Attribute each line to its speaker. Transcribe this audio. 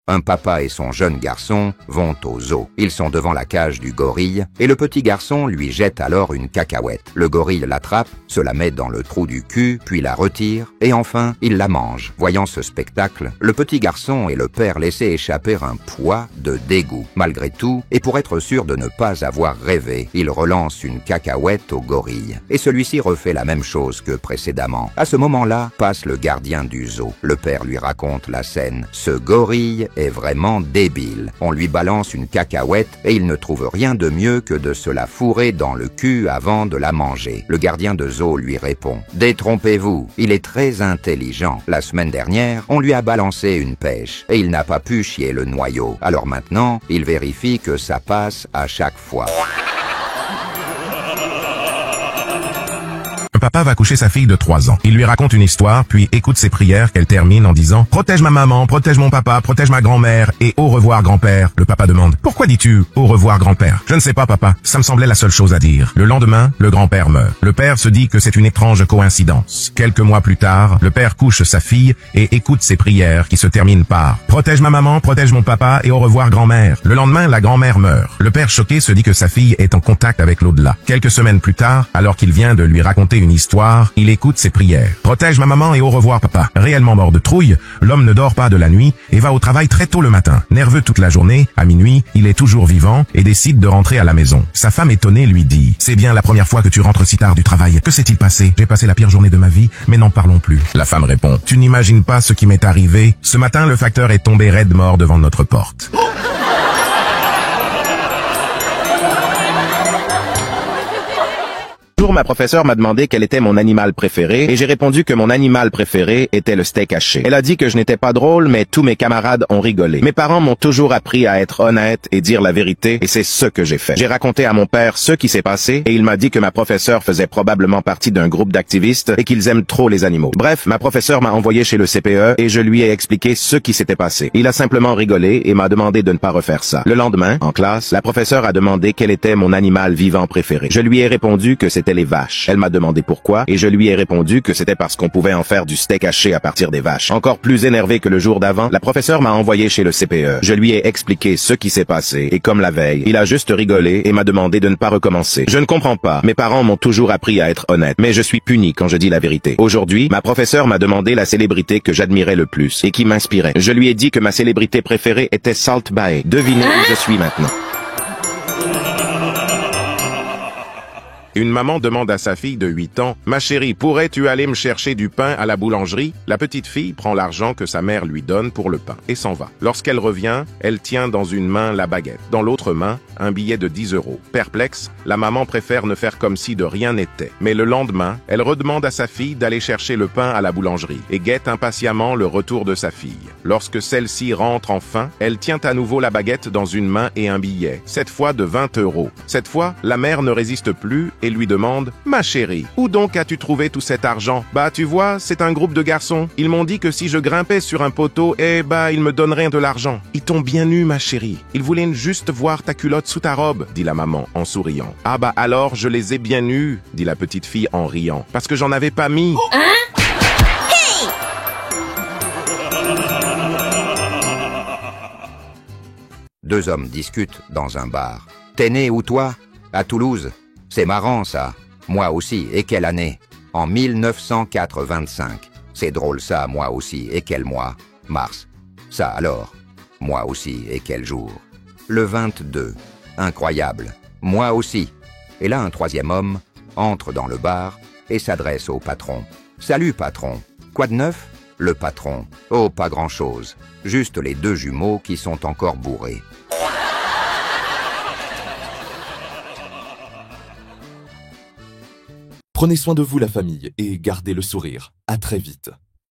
Speaker 1: Un papa et son jeune garçon vont au zoo. Ils sont devant la cage du gorille et le petit garçon lui jette alors une cacahuète. Le gorille l'attrape, se la met dans le trou du cul, puis la retire et enfin il la mange. Voyant ce spectacle, le petit garçon et le père laissaient échapper un poids de dégoût. Malgré tout, et pour être sûr de ne pas avoir rêvé, il relance une cacahuète au gorille. Et celui-ci refait la même chose que précédemment. À ce moment-là, passe le gardien du zoo. Le père lui raconte la scène. Ce gorille est vraiment débile. On lui balance une cacahuète et il ne trouve rien de mieux que de se la fourrer dans le cul avant de la manger. Le gardien de zoo lui répond « Détrompez-vous, il est très intelligent. La semaine dernière, on lui a balancé une pêche et il n'a pas pu chier le noyau. Alors maintenant, il vérifie que ça passe à chaque fois. »
Speaker 2: Un papa va coucher sa fille de 3 ans. Il lui raconte une histoire, puis écoute ses prières qu'elle termine en disant « Protège ma maman, protège mon papa, protège ma grand-mère et au revoir grand-père ». Le papa demande « Pourquoi dis-tu au revoir grand-père »?« Je ne sais pas papa, ça me semblait la seule chose à dire ». Le lendemain, le grand-père meurt. Le père se dit que c'est une étrange coïncidence. Quelques mois plus tard, le père couche sa fille et écoute ses prières qui se terminent par « Protège ma maman, protège mon papa et au revoir grand-mère ». Le lendemain, la grand-mère meurt. Le père choqué se dit que sa fille est en contact avec l'au-delà. Quelques semaines plus tard, alors qu'il vient de lui raconter une histoire, il écoute ses prières. Protège ma maman et au revoir papa. Réellement mort de trouille, l'homme ne dort pas de la nuit et va au travail très tôt le matin. Nerveux toute la journée, à minuit, il est toujours vivant et décide de rentrer à la maison. Sa femme étonnée lui dit « C'est bien la première fois que tu rentres si tard du travail. Que s'est-il passé? J'ai passé la pire journée de ma vie, mais n'en parlons plus. » La femme répond « Tu n'imagines pas ce qui m'est arrivé. Ce matin, le facteur est tombé raide mort devant notre porte. »
Speaker 3: Ma professeure m'a demandé quel était mon animal préféré et j'ai répondu que mon animal préféré était le steak haché. Elle a dit que je n'étais pas drôle, mais tous mes camarades ont rigolé. Mes parents m'ont toujours appris à être honnête et dire la vérité et c'est ce que j'ai fait. J'ai raconté à mon père ce qui s'est passé et il m'a dit que ma professeure faisait probablement partie d'un groupe d'activistes et qu'ils aiment trop les animaux. Bref, ma professeure m'a envoyé chez le CPE et je lui ai expliqué ce qui s'était passé. Il a simplement rigolé et m'a demandé de ne pas refaire ça. Le lendemain, en classe, la professeure a demandé quel était mon animal vivant préféré. Je lui ai répondu que c'était les vaches. Elle m'a demandé pourquoi et je lui ai répondu que c'était parce qu'on pouvait en faire du steak haché à partir des vaches. Encore plus énervé que le jour d'avant, la professeure m'a envoyé chez le CPE. Je lui ai expliqué ce qui s'est passé et comme la veille, il a juste rigolé et m'a demandé de ne pas recommencer. Je ne comprends pas. Mes parents m'ont toujours appris à être honnête, mais je suis puni quand je dis la vérité. Aujourd'hui, ma professeure m'a demandé la célébrité que j'admirais le plus et qui m'inspirait. Je lui ai dit que ma célébrité préférée était Salt Bae. Devinez où je suis maintenant.
Speaker 2: Une maman demande à sa fille de 8 ans « Ma chérie, pourrais-tu aller me chercher du pain à la boulangerie ?» La petite fille prend l'argent que sa mère lui donne pour le pain et s'en va. Lorsqu'elle revient, elle tient dans une main la baguette, dans l'autre main, un billet de 10 €. Perplexe, la maman préfère ne faire comme si de rien n'était. Mais le lendemain, elle redemande à sa fille d'aller chercher le pain à la boulangerie et guette impatiemment le retour de sa fille. Lorsque celle-ci rentre enfin, elle tient à nouveau la baguette dans une main et un billet, cette fois de 20 €. Cette fois, la mère ne résiste plus et lui demande « Ma chérie, où donc as-tu trouvé tout cet argent ?»« Bah, tu vois, c'est un groupe de garçons. Ils m'ont dit que si je grimpais sur un poteau, ils me donneraient de l'argent. Ils t'ont bien eu, ma chérie. Ils voulaient juste voir ta culotte sous ta robe, » dit la maman en souriant. « Ah bah alors, je les ai bien eus, » dit la petite fille en riant, « parce que j'en avais pas mis. »
Speaker 1: Deux hommes discutent dans un bar. « T'es né où toi ? » ?»« À Toulouse. » »« C'est marrant ça. Moi aussi. Et quelle année ? » ?»« En 1985. »« C'est drôle ça, moi aussi. Et quel mois ? » ?»« Mars. »« Ça alors ? » ?»« Moi aussi. Et quel jour ? » ?»« Le 22. »« Incroyable. Moi aussi. » Et là, un troisième homme entre dans le bar et s'adresse au patron. « Salut patron. Quoi de neuf ? » Le patron. « Oh, pas grand-chose. Juste les deux jumeaux qui sont encore bourrés. »
Speaker 4: Prenez soin de vous la famille et gardez le sourire. À très vite.